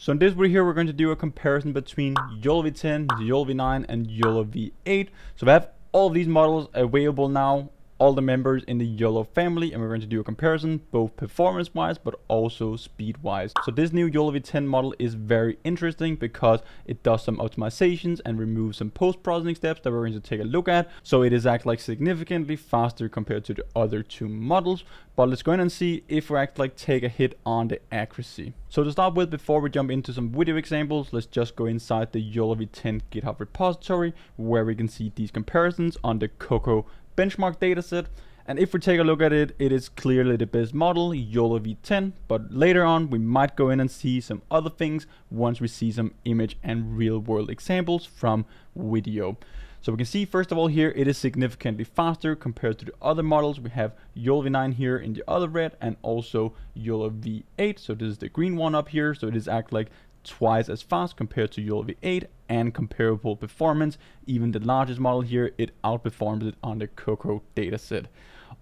So in this video here, we're going to do a comparison between YOLOv10, YOLOv9 and YOLOv8. So we have all of these models available now, all the members in the YOLO family, and we're going to do a comparison both performance wise but also speed wise. So this new YOLOv10 model is very interesting because it does some optimizations and removes some post-processing steps that we're going to take a look at. So it is actually significantly faster compared to the other two models. But let's go in and see if we actually take a hit on the accuracy. So to start with, before we jump into some video examples, let's just go inside the YOLOv10 GitHub repository where we can see these comparisons on the Cocoa benchmark dataset. And if we take a look at it, it is clearly the best model, YOLOv10, but later on we might go in and see some other things once we see some image and real world examples from video. So we can see first of all here, it is significantly faster compared to the other models. We have YOLOv9 here in the other red and also YOLOv8. So this is the green one up here. So it is actually like twice as fast compared to YOLOv8 and comparable performance. Even the largest model here, it outperforms it on the Cocoa dataset.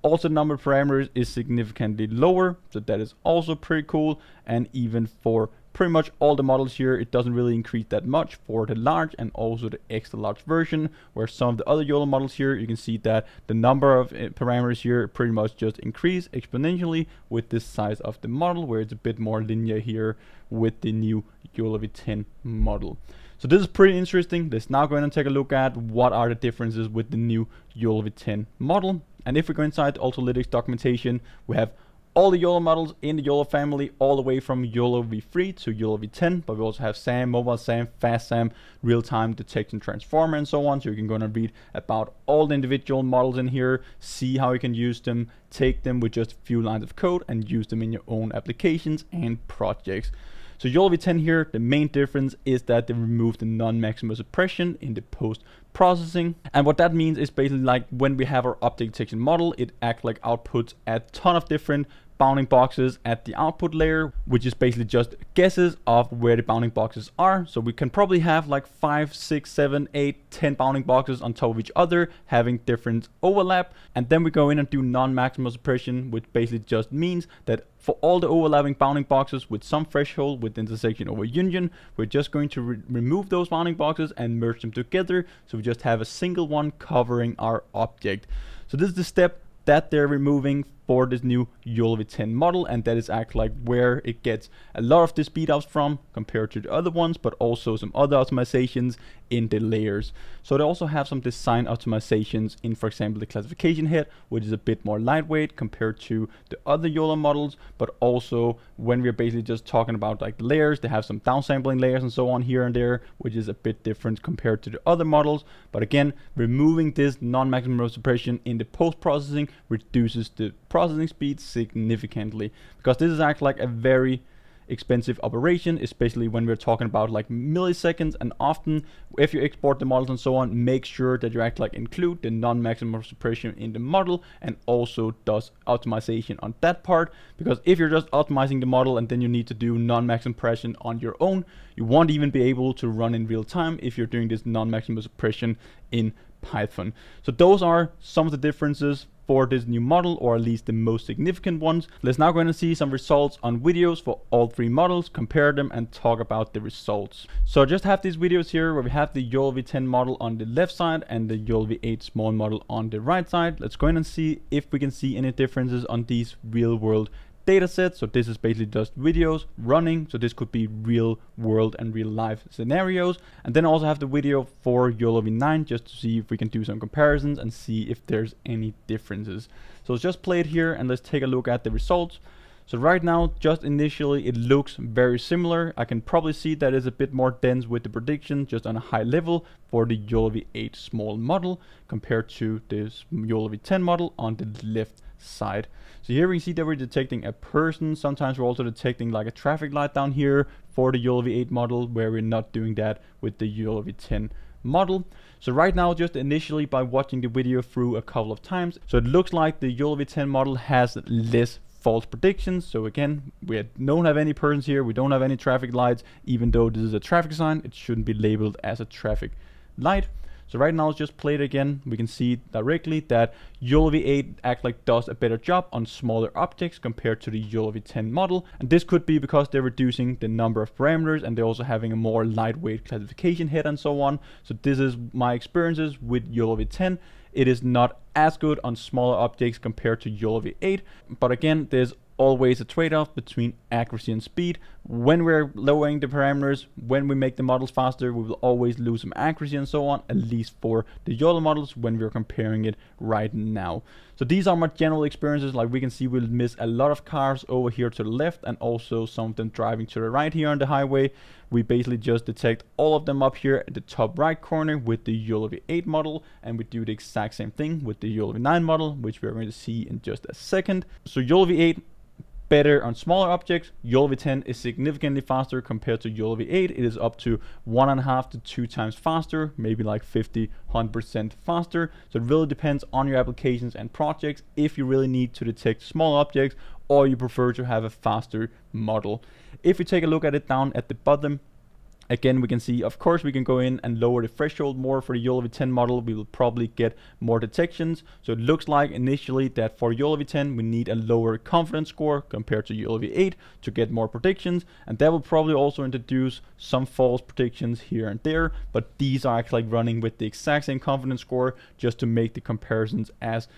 Also, number of parameters is significantly lower, so that is also pretty cool. And even for pretty much all the models here, it doesn't really increase that much for the large and also the extra large version, where some of the other YOLO models here, you can see that the number of parameters here pretty much just increase exponentially with this size of the model, where it's a bit more linear here with the new YOLOv10 model. So this is pretty interesting. Let's now go in and take a look at what are the differences with the new YOLOv10 model. And if we go inside the Autolytics documentation, we have all the YOLO models in the YOLO family, all the way from YOLOv3 to YOLOv10, but we also have SAM, Mobile SAM, Fast SAM, Real-Time Detection Transformer, and so on. So you can go and read about all the individual models in here, see how you can use them, take them with just a few lines of code and use them in your own applications and projects. So YOLOv10 here, the main difference is that they remove the non-maximal suppression in the post-processing. And what that means is basically like when we have our object detection model, it acts like outputs a ton of different bounding boxes at the output layer, which is basically just guesses of where the bounding boxes are. So we can probably have like 5, 6, 7, 8, 10 bounding boxes on top of each other, having different overlap. And then we go in and do non-maximal suppression, which basically just means that for all the overlapping bounding boxes with some threshold with intersection over union, we're just going to remove those bounding boxes and merge them together. So we just have a single one covering our object. So this is the step that they're removing for this new YOLOv10 model, and that is actually like where it gets a lot of the speed ups from compared to the other ones, but also some other optimizations in the layers. So they also have some design optimizations in, for example, the classification head, which is a bit more lightweight compared to the other YOLO models. But also when we're basically just talking about like the layers, they have some downsampling layers and so on here and there, which is a bit different compared to the other models. But again, removing this non-maximal suppression in the post-processing reduces the processing speed significantly, because this is actually like a very expensive operation, especially when we're talking about like milliseconds. And often if you export the models and so on, make sure that you actually like include the non-maximal suppression in the model and also does optimization on that part, because if you're just optimizing the model and then you need to do non-maximal suppression on your own, you won't even be able to run in real time if you're doing this non-maximal suppression in Python. So those are some of the differences for this new model, or at least the most significant ones. Let's now go in and see some results on videos for all three models, compare them and talk about the results. So I just have these videos here where we have the YOLOv10 model on the left side and the YOLOv8 small model on the right side. Let's go in and see if we can see any differences on these real world data sets. So this is basically just videos running, so this could be real world and real life scenarios. And then I also have the video for YOLOv9 just to see if we can do some comparisons and see if there's any differences. So let's just play it here and let's take a look at the results. So right now, just initially, it looks very similar. I can probably see that it's a bit more dense with the prediction just on a high level for the YOLOv8 small model compared to this YOLOv10 model on the left side. So here we see that we're detecting a person. Sometimes we're also detecting like a traffic light down here for the YOLOv8 model, where we're not doing that with the YOLOv10 model. So right now, just initially by watching the video through a couple of times, so it looks like the YOLOv10 model has less false predictions. So again, we don't have any persons here, we don't have any traffic lights. Even though this is a traffic sign, it shouldn't be labeled as a traffic light. So right now, let's just play it again. We can see directly that YOLOv8 does a better job on smaller objects compared to the YOLOv10 model. And this could be because they're reducing the number of parameters, and they're also having a more lightweight classification head and so on. So this is my experiences with YOLOv10. It is not as good on smaller objects compared to YOLOv8, but again, there's always a trade-off between accuracy and speed. When we're lowering the parameters, when we make the models faster, we will always lose some accuracy and so on, at least for the YOLO models when we're comparing it right now. So these are my general experiences. Like we can see, we'll miss a lot of cars over here to the left, and also some of them driving to the right here on the highway. We basically just detect all of them up here at the top right corner with the YOLOv8 model, and we do the exact same thing with the YOLOv9 model, which we're going to see in just a second. So YOLOv8 better on smaller objects. YOLOv10 is significantly faster compared to YOLOv8. It is up to 1.5 to 2 times faster, maybe like 50-100% faster. So it really depends on your applications and projects if you really need to detect small objects, or you prefer to have a faster model. If we take a look at it down at the bottom, again, we can see, of course, we can go in and lower the threshold more for the YOLOv10 model. We will probably get more detections. So it looks like initially that for YOLOv10, we need a lower confidence score compared to YOLOv8 to get more predictions. And that will probably also introduce some false predictions here and there. But these are actually running with the exact same confidence score just to make the comparisons as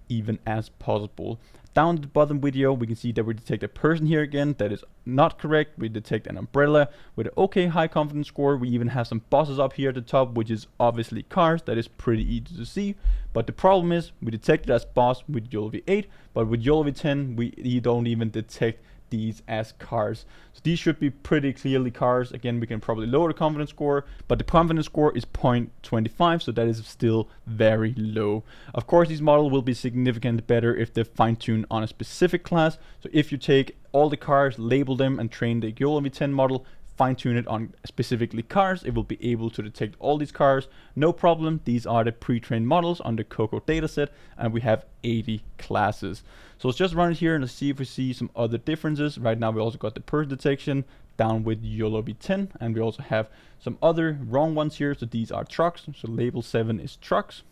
even as possible. Down at the bottom video, we can see that we detect a person here again. That is not correct. We detect an umbrella with an okay high confidence score. We even have some buses up here at the top, which is obviously cars. That is pretty easy to see. But the problem is we detect it as bus with YOLOv8, but with YOLOv10, we don't even detect these as cars. So these should be pretty clearly cars. Again, we can probably lower the confidence score, but the confidence score is 0.25, so that is still very low. Of course, these models will be significantly better if they're fine-tuned on a specific class. So if you take all the cars, label them, and train the YOLOv10 model, fine-tune it on specifically cars, it will be able to detect all these cars, no problem. These are the pre-trained models on the Coco dataset, and we have 80 classes. So let's just run it here and let's see if we see some other differences. Right now we also got the person detection down with YOLOv10, and we also have some other wrong ones here. So these are trucks, so label 7 is trucks.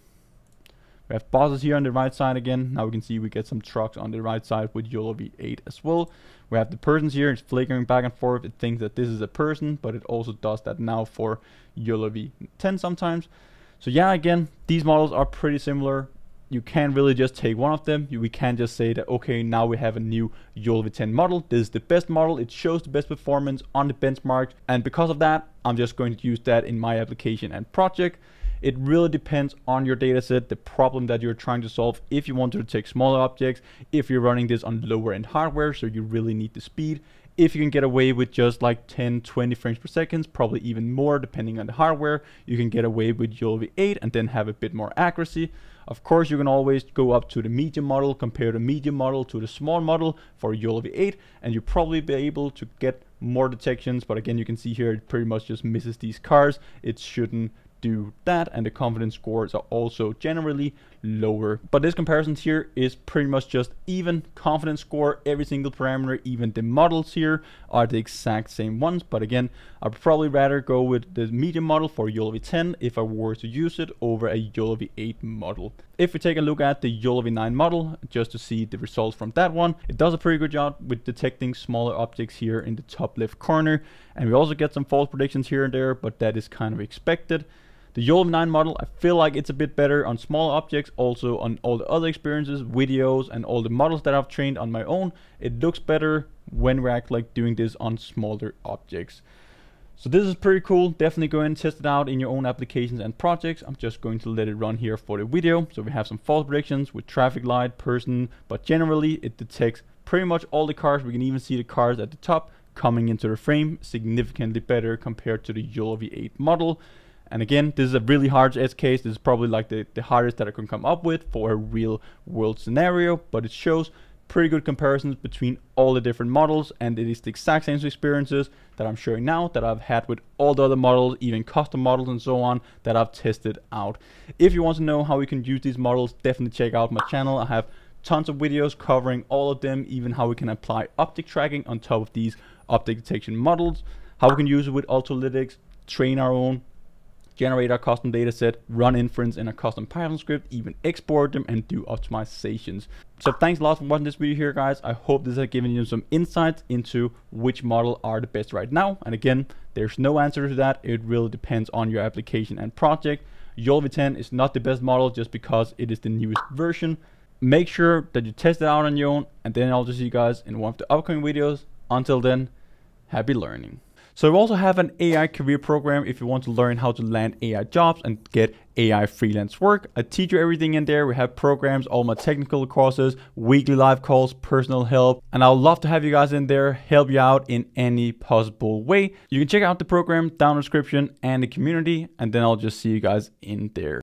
We have buses here on the right side again. Now we can see we get some trucks on the right side with YOLOv8 as well. We have the persons here. It's flickering back and forth. It thinks that this is a person, but it also does that now for YOLOv10 sometimes. So yeah, again, these models are pretty similar. You can't really just take one of them. We can't just say that, okay, now we have a new YOLOv10 model. This is the best model. It shows the best performance on the benchmark. And because of that, I'm just going to use that in my application and project. It really depends on your dataset, the problem that you're trying to solve. If you want to detect smaller objects, if you're running this on lower end hardware, so you really need the speed. If you can get away with just like 10-20 frames per second, probably even more depending on the hardware, you can get away with YOLOv8 and then have a bit more accuracy. Of course, you can always go up to the medium model, compare the medium model to the small model for YOLOv8, and you'll probably be able to get more detections. But again, you can see here, it pretty much just misses these cars. It shouldn't do that, and the confidence scores are also generally lower. But this comparison here is pretty much just even confidence score. Every single parameter, even the models here, are the exact same ones. But again, I'd probably rather go with the medium model for YOLOv10 if I were to use it over a YOLOv8 model. If we take a look at the YOLOv9 model, just to see the results from that one, it does a pretty good job with detecting smaller objects here in the top left corner. And we also get some false predictions here and there, but that is kind of expected. The YOLOv9 model, I feel like it's a bit better on small objects, also on all the other experiences, videos, and all the models that I've trained on my own. It looks better when we're actually doing this on smaller objects. So this is pretty cool. Definitely go and test it out in your own applications and projects. I'm just going to let it run here for the video. So we have some false predictions with traffic light, person, but generally it detects pretty much all the cars. We can even see the cars at the top coming into the frame, significantly better compared to the YOLOv8 model. And again, this is a really hard edge case. This is probably like the hardest that I can come up with for a real world scenario, but it shows pretty good comparisons between all the different models, and it is the exact same experiences that I'm showing now that I've had with all the other models, even custom models and so on, that I've tested out. If you want to know how we can use these models, definitely check out my channel. I have tons of videos covering all of them, even how we can apply optic tracking on top of these object detection models, how we can use it with Ultralytics, train our own generate a custom dataset, run inference in a custom Python script, even export them and do optimizations. So thanks a lot for watching this video here, guys. I hope this has given you some insights into which model are the best right now. And again, there's no answer to that. It really depends on your application and project. YOLOv10 is not the best model just because it is the newest version. Make sure that you test it out on your own, and then I'll just see you guys in one of the upcoming videos. Until then, happy learning. So we also have an AI career program if you want to learn how to land AI jobs and get AI freelance work. I teach you everything in there. We have programs, all my technical courses, weekly live calls, personal help, and I would love to have you guys in there, help you out in any possible way. You can check out the program down in the description and the community, and then I'll just see you guys in there.